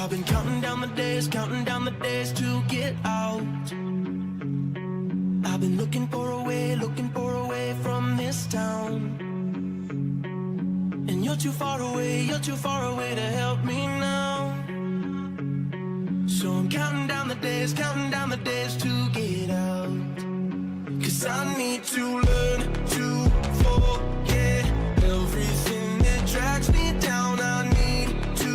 I've been counting down the days to get out. I've been looking for a way from this town. And you're too far away to help me now. So I'm counting down the days to get out. 'Cause I need to learn to forget everything that drags me down. I need to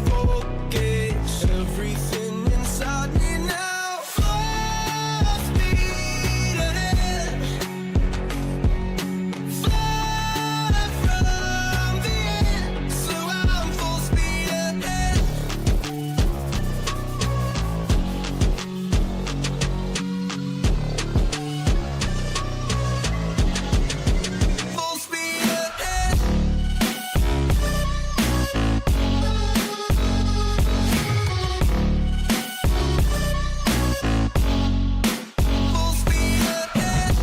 forget everything inside me now. Full speed ahead, fly from the end. So I'm full speed ahead. Full speed ahead. Full speed ahead.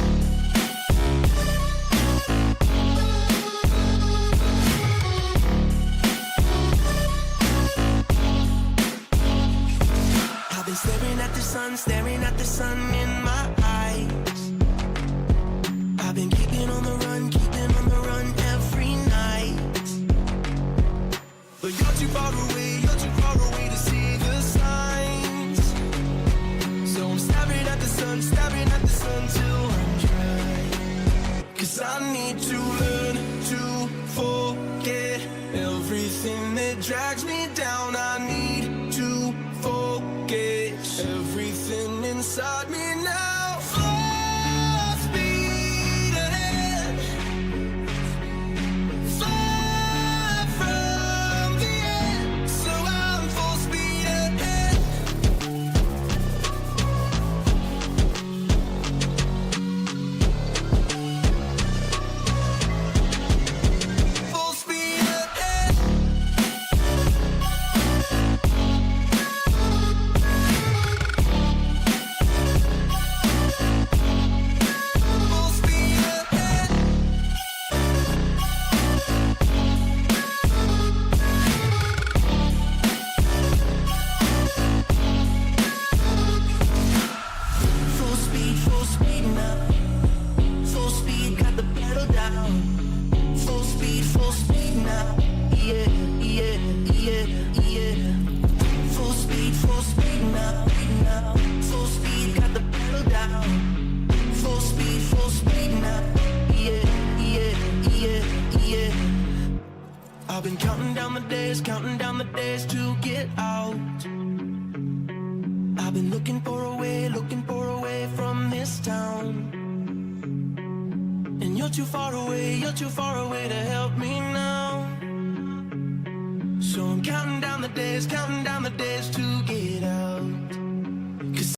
I've been staring at the sun in my eyes. I've been keeping on the run every night. But you're too far away to see the signs. So I'm staring at the sun till I'm dry. 'Cause I need to learn to forget everything that drags me down. I need to forget everything inside me now. Full speed ahead, fly from the end. So I'm full speed ahead. Full speed ahead. Full speed ahead. Full speed now. Full speed, got the pedal down. Full speed now. Yeah, yeah, yeah, yeah. Full speed now. Full speed, got the pedal down. Full speed now. Yeah, yeah, yeah, yeah. I've been counting down the days to get out. I've been looking for a way from this town. And you're too far away to help me now. So I'm counting down the days to get out.